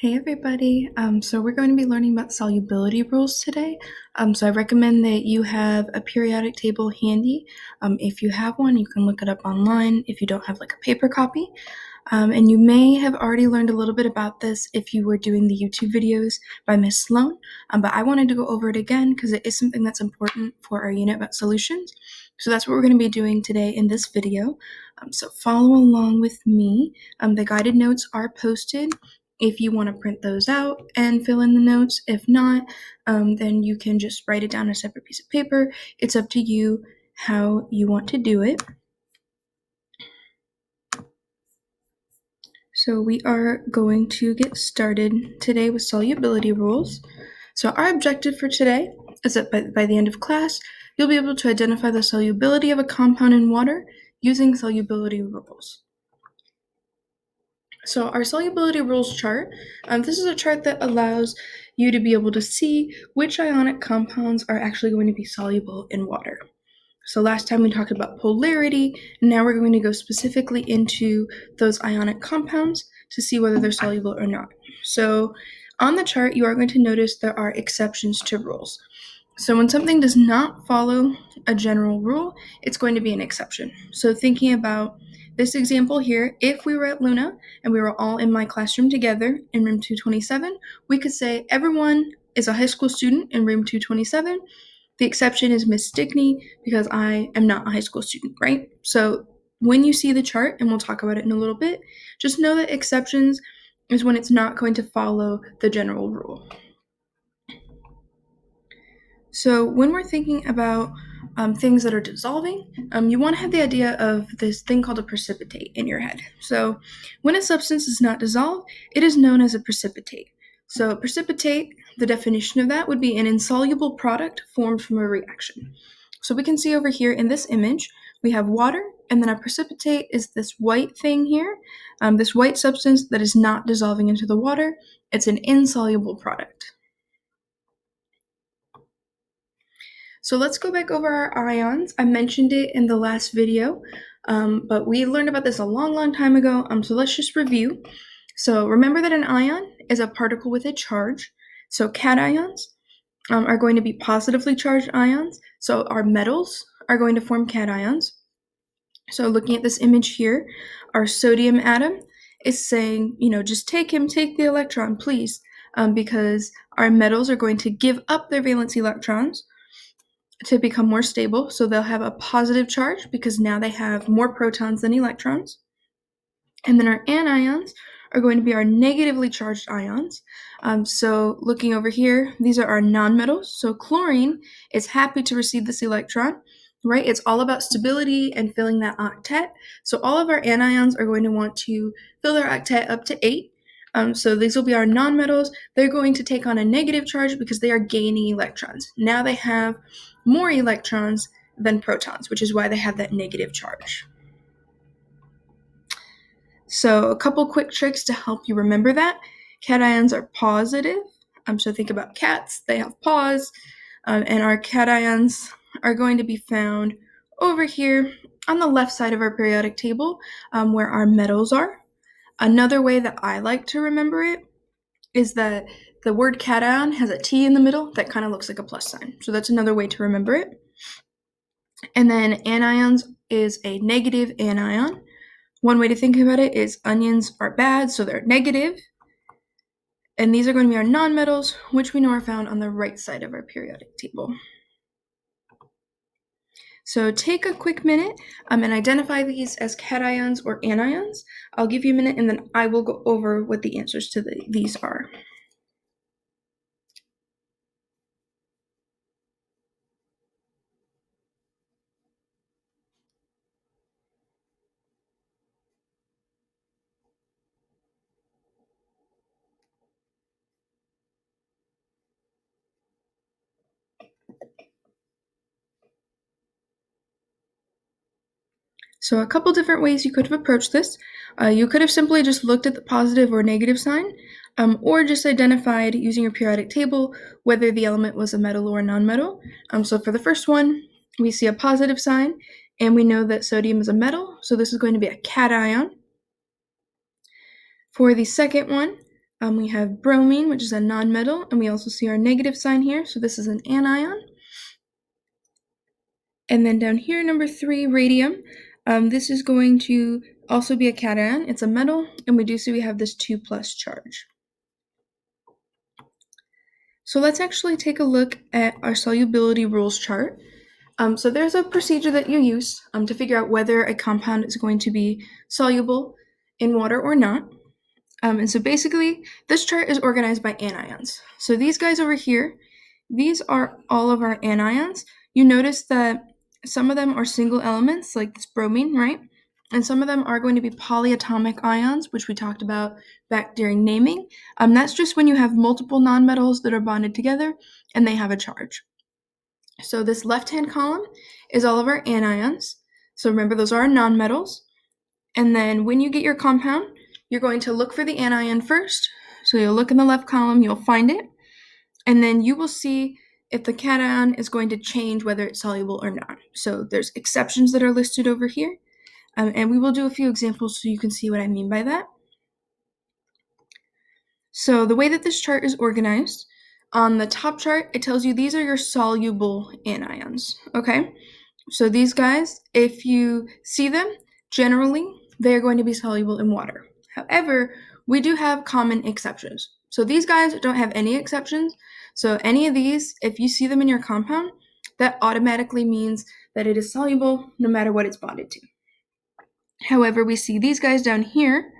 Hey everybody, so we're going to be learning about solubility rules today. So I recommend that you have a periodic table handy. If you have one, you can look it up online if you don't have like a paper copy. And you may have already learned a little bit about this if you were doing the YouTube videos by Miss Sloan, but I wanted to go over it again because it is something that's important for our unit about solutions. So that's what we're going to be doing today in this video. So follow along with me. The guided notes are posted if you want to print those out and fill in the notes. If not, then you can just write it down on a separate piece of paper. It's up to you how you want to do it. So we are going to get started today with solubility rules. So our objective for today is that by the end of class, you'll be able to identify the solubility of a compound in water using solubility rules. So our solubility rules chart, this is a chart that allows you to be able to see which ionic compounds are actually going to be soluble in water. So last time we talked about polarity, and now we're going to go specifically into those ionic compounds to see whether they're soluble or not. So on the chart, you are going to notice there are exceptions to rules. So when something does not follow a general rule, it's going to be an exception. So thinking about this example here, if we were at Luna and we were all in my classroom together in room 227, we could say everyone is a high school student in room 227. The exception is Miss Stickney because I am not a high school student, right? So when you see the chart, and we'll talk about it in a little bit, just know that exceptions is when it's not going to follow the general rule. So when we're thinking about things that are dissolving, you want to have the idea of this thing called a precipitate in your head. So when a substance does not dissolve, it is known as a precipitate. So a precipitate, the definition of that would be an insoluble product formed from a reaction. So we can see over here in this image, we have water, and then a precipitate is this white thing here, this white substance that is not dissolving into the water. It's an insoluble product. So let's go back over our ions. I mentioned it in the last video, but we learned about this a long time ago, so let's just review. So remember that an ion is a particle with a charge. So cations are going to be positively charged ions. So our metals are going to form cations. So looking at this image here, our sodium atom is saying, just take the electron, please, because our metals are going to give up their valence electrons to become more stable. So they'll have a positive charge because now they have more protons than electrons. And then our anions are going to be our negatively charged ions. So looking over here, these are our nonmetals. So chlorine is happy to receive this electron, right? It's all about stability and filling that octet. So all of our anions are going to want to fill their octet up to 8. So these will be our nonmetals. They're going to take on a negative charge because they are gaining electrons. Now they have more electrons than protons, which is why they have that negative charge. So a couple quick tricks to help you remember that. Cations are positive. So think about cats, they have paws, and our cations are going to be found over here on the left side of our periodic table, where our metals are. Another way that I like to remember it is that the word cation has a T in the middle that kind of looks like a plus sign. So that's another way to remember it. And then anions is a negative anion. One way to think about it is onions are bad, so they're negative. And these are going to be our nonmetals, which we know are found on the right side of our periodic table. So take a quick minute and identify these as cations or anions. I'll give you a minute and then I will go over what the answers to these are. So a couple different ways you could have approached this. You could have simply just looked at the positive or negative sign, or just identified using your periodic table whether the element was a metal or a nonmetal. So for the first one, we see a positive sign, and we know that sodium is a metal, so this is going to be a cation. For the second one, We have bromine, which is a nonmetal, and we also see our negative sign here, so this is an anion. And then down here, number 3, radium. This is going to also be a cation. It's a metal, and we do see we have this 2+ charge. So let's actually take a look at our solubility rules chart. So there's a procedure that you use to figure out whether a compound is going to be soluble in water or not. And so basically, this chart is organized by anions. So these guys over here, these are all of our anions. You notice that some of them are single elements, like this bromine, right? And some of them are going to be polyatomic ions, which we talked about back during naming. That's just when you have multiple nonmetals that are bonded together and they have a charge. So this left-hand column is all of our anions. So remember, those are our nonmetals. And then when you get your compound, you're going to look for the anion first. So you'll look in the left column, you'll find it. And then you will see if the cation is going to change whether it's soluble or not. So there's exceptions that are listed over here. And we will do a few examples so you can see what I mean by that. So the way that this chart is organized, on the top chart, it tells you these are your soluble anions, okay? So these guys, if you see them, generally, they're going to be soluble in water. However, we do have common exceptions. So these guys don't have any exceptions. So any of these, if you see them in your compound, that automatically means that it is soluble no matter what it's bonded to. However, we see these guys down here,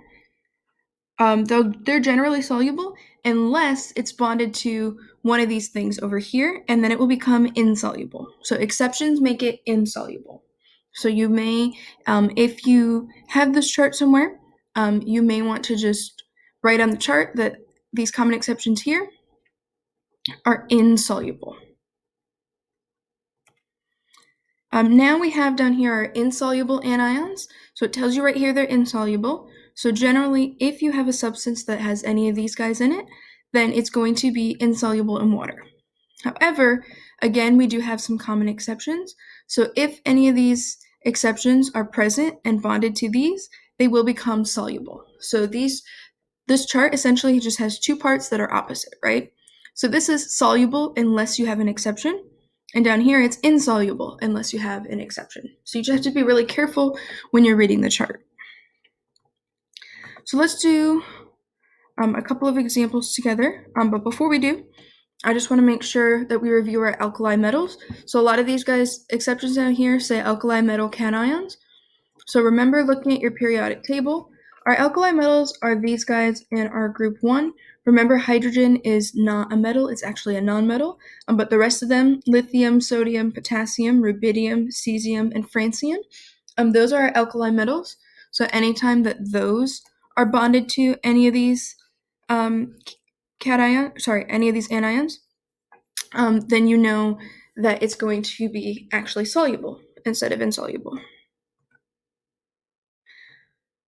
they're generally soluble unless it's bonded to one of these things over here, and then it will become insoluble. So exceptions make it insoluble. So you may, if you have this chart somewhere, you may want to just write on the chart that these common exceptions here are insoluble. Now we have down here our insoluble anions. So it tells you right here they're insoluble. So generally, if you have a substance that has any of these guys in it, then it's going to be insoluble in water. However, again, we do have some common exceptions. So if any of these exceptions are present and bonded to these, they will become soluble. So this chart essentially just has two parts that are opposite, right? So this is soluble unless you have an exception. And down here, it's insoluble unless you have an exception. So you just have to be really careful when you're reading the chart. So let's do a couple of examples together. But before we do, I just want to make sure that we review our alkali metals. So a lot of these guys, exceptions down here, say alkali metal cations. So remember looking at your periodic table. Our alkali metals are these guys in our group 1. Remember, hydrogen is not a metal, it's actually a nonmetal. But the rest of them, lithium, sodium, potassium, rubidium, cesium, and francium, those are our alkali metals. So anytime that those are bonded to any of these any of these anions, then you know that it's going to be actually soluble instead of insoluble.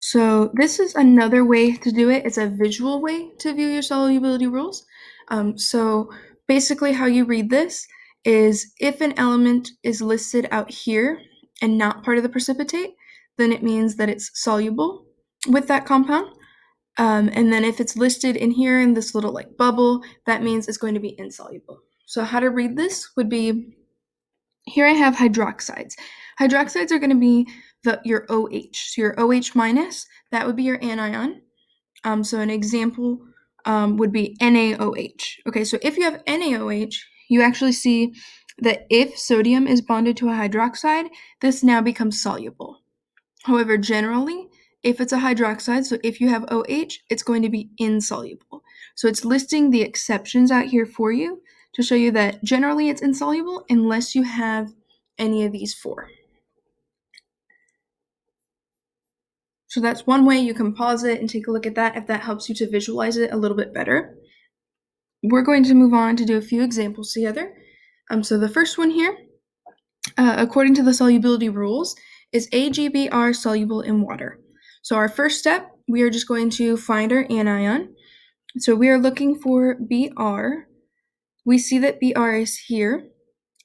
So this is another way to do it. It's a visual way to view your solubility rules. So basically how you read this is if an element is listed out here and not part of the precipitate, then it means that it's soluble with that compound. And then if it's listed in here in this little like bubble, that means it's going to be insoluble. So how to read this would be, here I have hydroxides. Hydroxides are going to be your OH. So your OH minus, that would be your anion. So an example would be NaOH. Okay, so if you have NaOH, you actually see that if sodium is bonded to a hydroxide, this now becomes soluble. However, generally, if it's a hydroxide, so if you have OH, it's going to be insoluble. So it's listing the exceptions out here for you to show you that generally it's insoluble unless you have any of these four. So that's one way you can pause it and take a look at that if that helps you to visualize it a little bit better. We're going to move on to do a few examples together. So the first one here, according to the solubility rules, is AgBr soluble in water. So our first step, we are just going to find our anion. So we are looking for Br. We see that Br is here.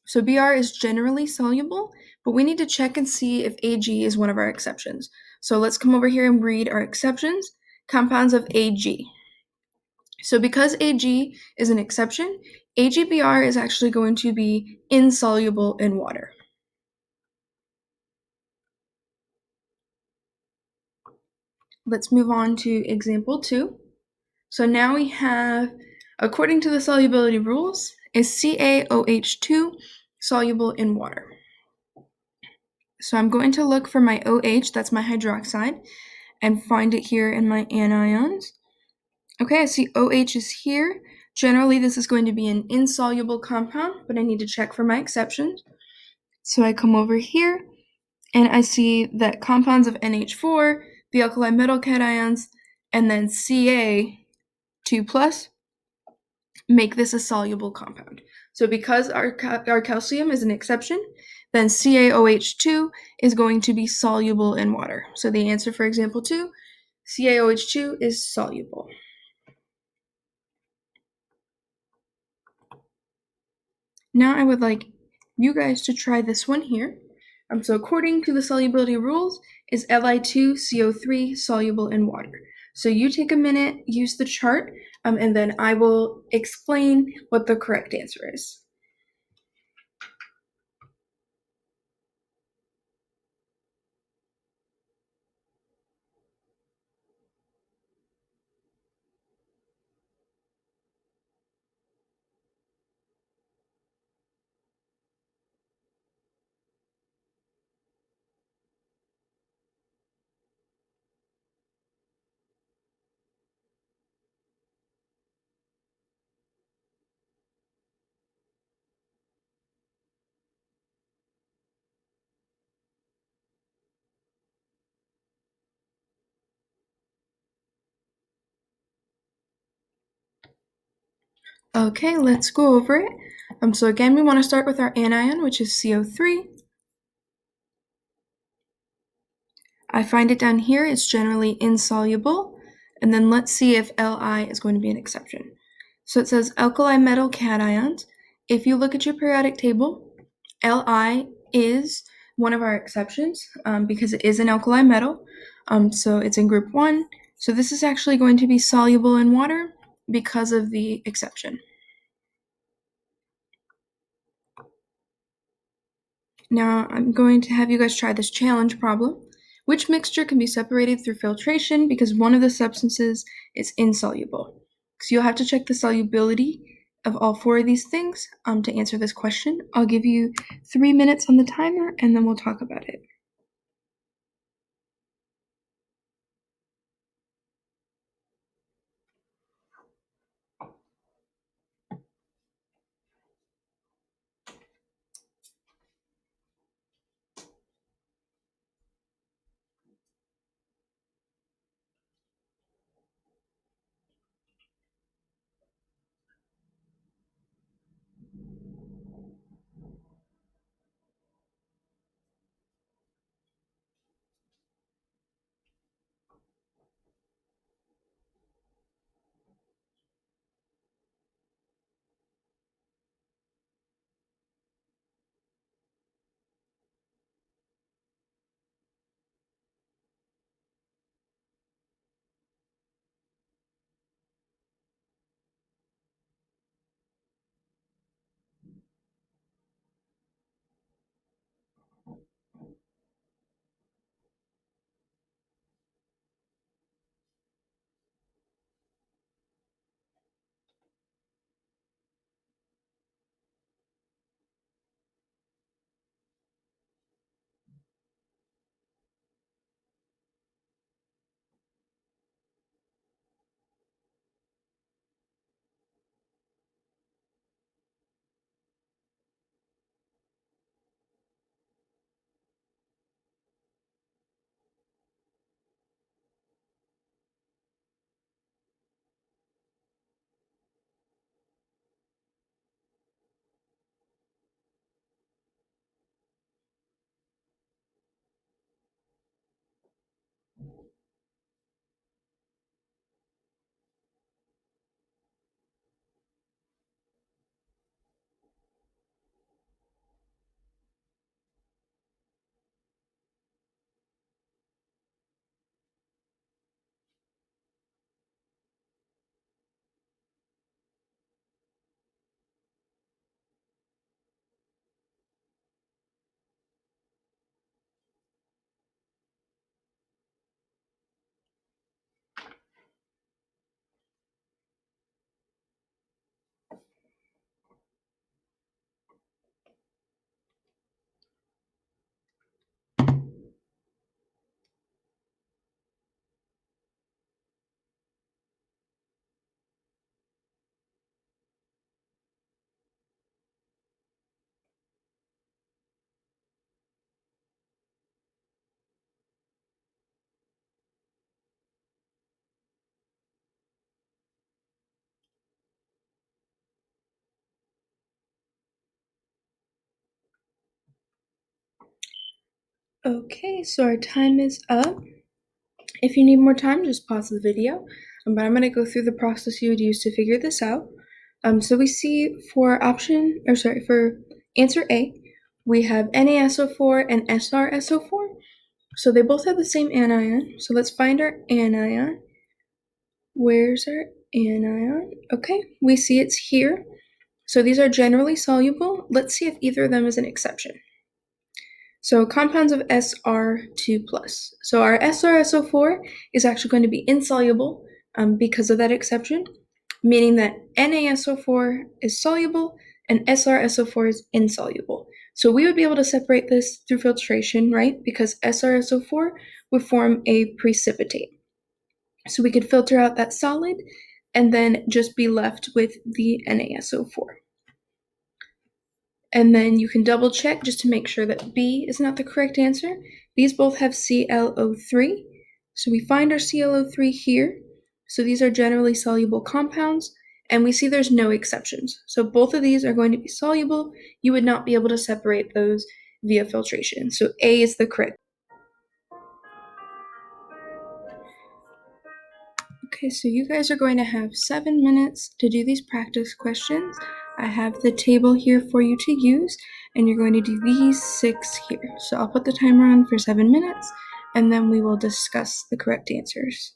So Br is generally soluble, but we need to check and see if Ag is one of our exceptions. So let's come over here and read our exceptions. Compounds of Ag. So because Ag is an exception, AgBr is actually going to be insoluble in water. Let's move on to example 2. So now we have, according to the solubility rules, is CaOH2 soluble in water? So I'm going to look for my OH, that's my hydroxide, and find it here in my anions. Okay, I see OH is here. Generally, this is going to be an insoluble compound, but I need to check for my exceptions. So I come over here, and I see that compounds of NH4, the alkali metal cations, and then Ca2+, make this a soluble compound. So because our calcium is an exception, then CaOH2 is going to be soluble in water. So the answer for example 2, CaOH2 is soluble. Now I would like you guys to try this one here. So according to the solubility rules, is Li2CO3 soluble in water? So you take a minute, use the chart, and then I will explain what the correct answer is. Okay, let's go over it. So again, we want to start with our anion, which is CO3. I find it down here, it's generally insoluble. And then let's see if Li is going to be an exception. So it says alkali metal cations. If you look at your periodic table, Li is one of our exceptions because it is an alkali metal. So it's in group 1. So this is actually going to be soluble in water because of the exception. Now I'm going to have you guys try this challenge problem. Which mixture can be separated through filtration because one of the substances is insoluble? So you'll have to check the solubility of all 4 of these things to answer this question. I'll give you 3 minutes on the timer and then we'll talk about it. Okay, so our time is up. If you need more time, just pause the video. But I'm going to go through the process you would use to figure this out. So we see for for answer A, we have NaSO4 and SrSO4. So they both have the same anion. So let's find our anion. Where's our anion? Okay, we see it's here. So these are generally soluble. Let's see if either of them is an exception. So compounds of Sr2+. So our SrSO4 is actually going to be insoluble because of that exception, meaning that NaSO4 is soluble and SrSO4 is insoluble. So we would be able to separate this through filtration, right? Because SrSO4 would form a precipitate. So we could filter out that solid and then just be left with the NaSO4. And then you can double check just to make sure that B is not the correct answer. These both have ClO3. So we find our ClO3 here. So these are generally soluble compounds, and we see there's no exceptions. So both of these are going to be soluble. You would not be able to separate those via filtration. So A is the correct. Okay, so you guys are going to have 7 minutes to do these practice questions. I have the table here for you to use, and you're going to do these 6 here. So I'll put the timer on for 7 minutes, and then we will discuss the correct answers.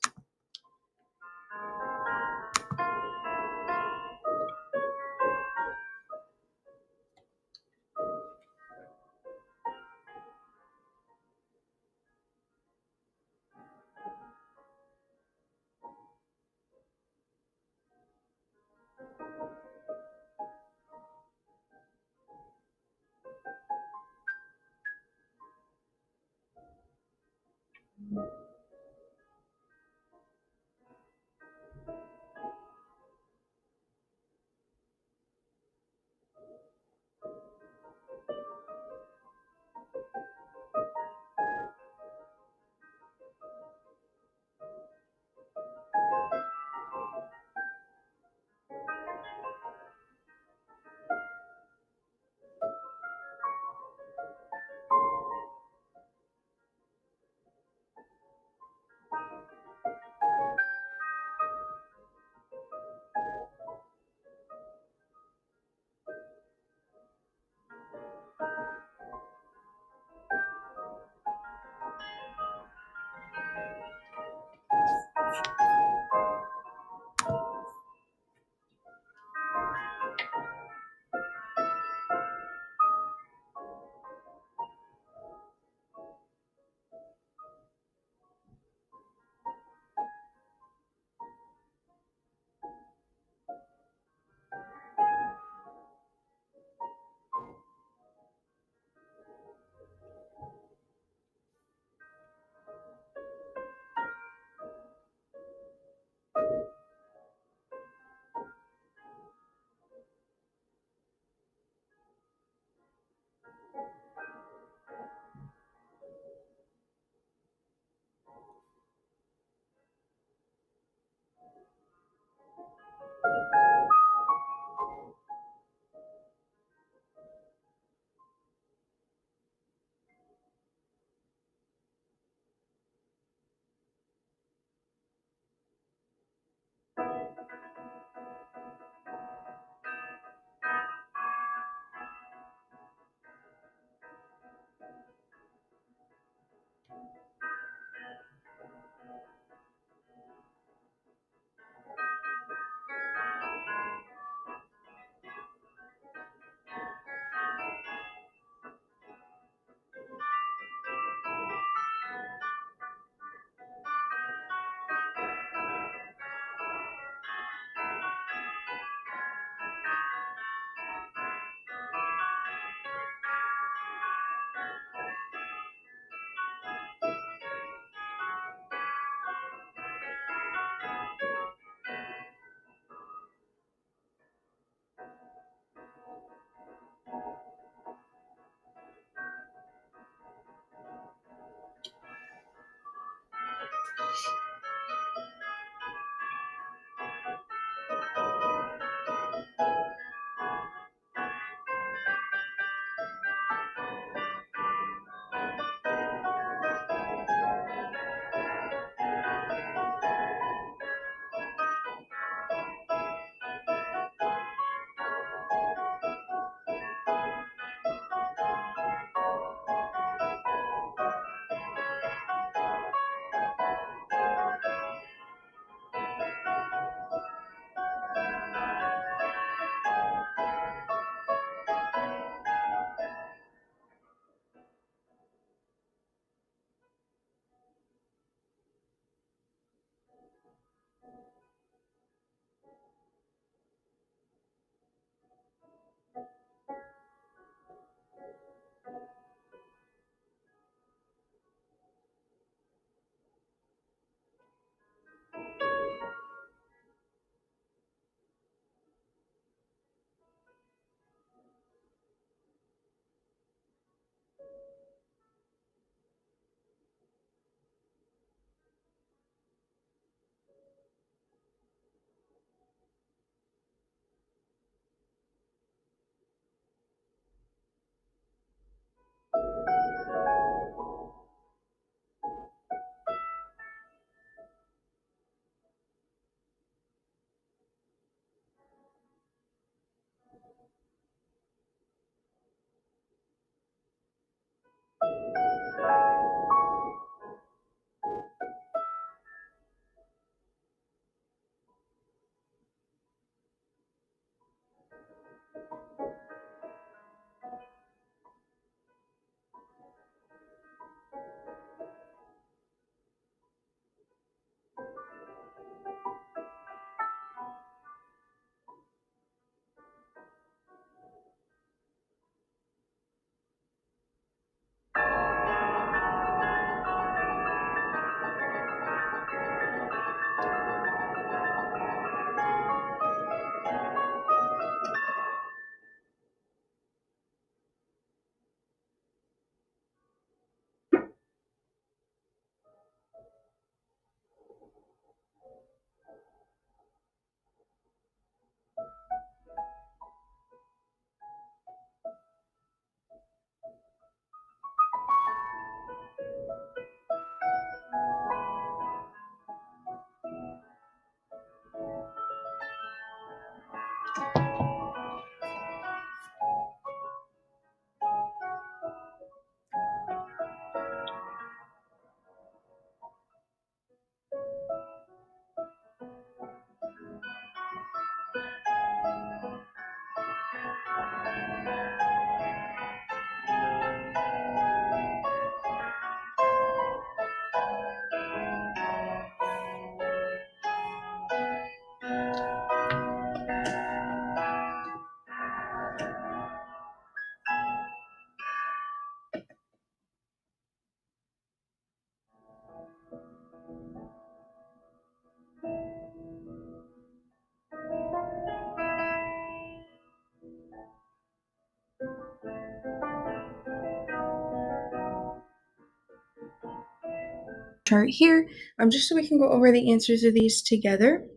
chart here, just so we can go over the answers of these together.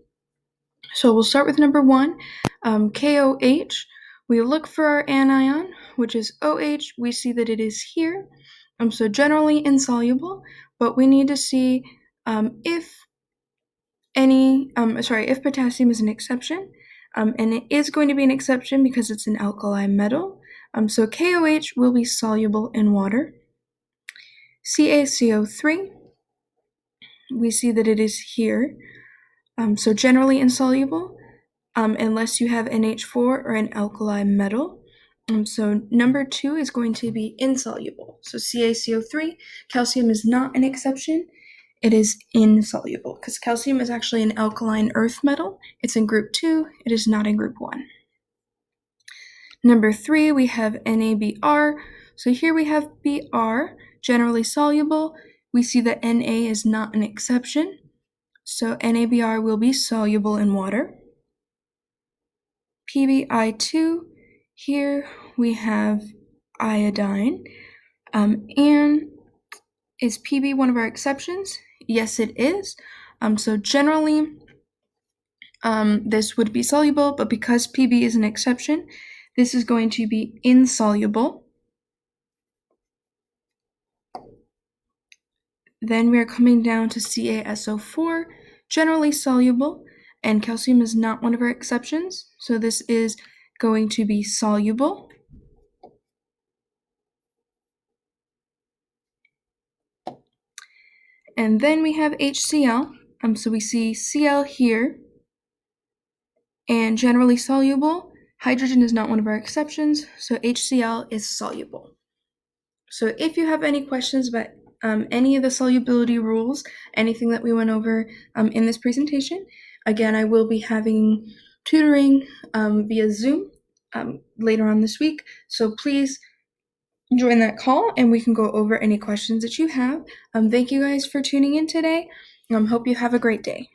So we'll start with number 1, KOH. We look for our anion, which is OH. We see that it is here, so generally insoluble, but we need to see if potassium is an exception, and it is going to be an exception because it's an alkali metal. So KOH will be soluble in water. CaCO3, we see that it is here, so generally insoluble, unless you have NH4 or an alkali metal. So number 2 is going to be insoluble. So CaCO3, calcium is not an exception. It is insoluble because calcium is actually an alkaline earth metal. It's in group 2. It is not in group 1. Number 3, we have NaBr. So here we have Br, generally soluble. We see that Na is not an exception. So NaBr will be soluble in water. PbI2, here we have iodine. And is Pb one of our exceptions? Yes, it is. So generally, this would be soluble, but because Pb is an exception, this is going to be insoluble. Then we are coming down to CaSO4, generally soluble, and calcium is not one of our exceptions, so this is going to be soluble. And then we have HCl, so we see Cl here, and generally soluble. Hydrogen is not one of our exceptions, so HCl is soluble. So if you have any questions about any of the solubility rules, anything that we went over in this presentation, again, I will be having tutoring via Zoom later on this week, so please join that call and we can go over any questions that you have. Thank you guys for tuning in today. Hope you have a great day.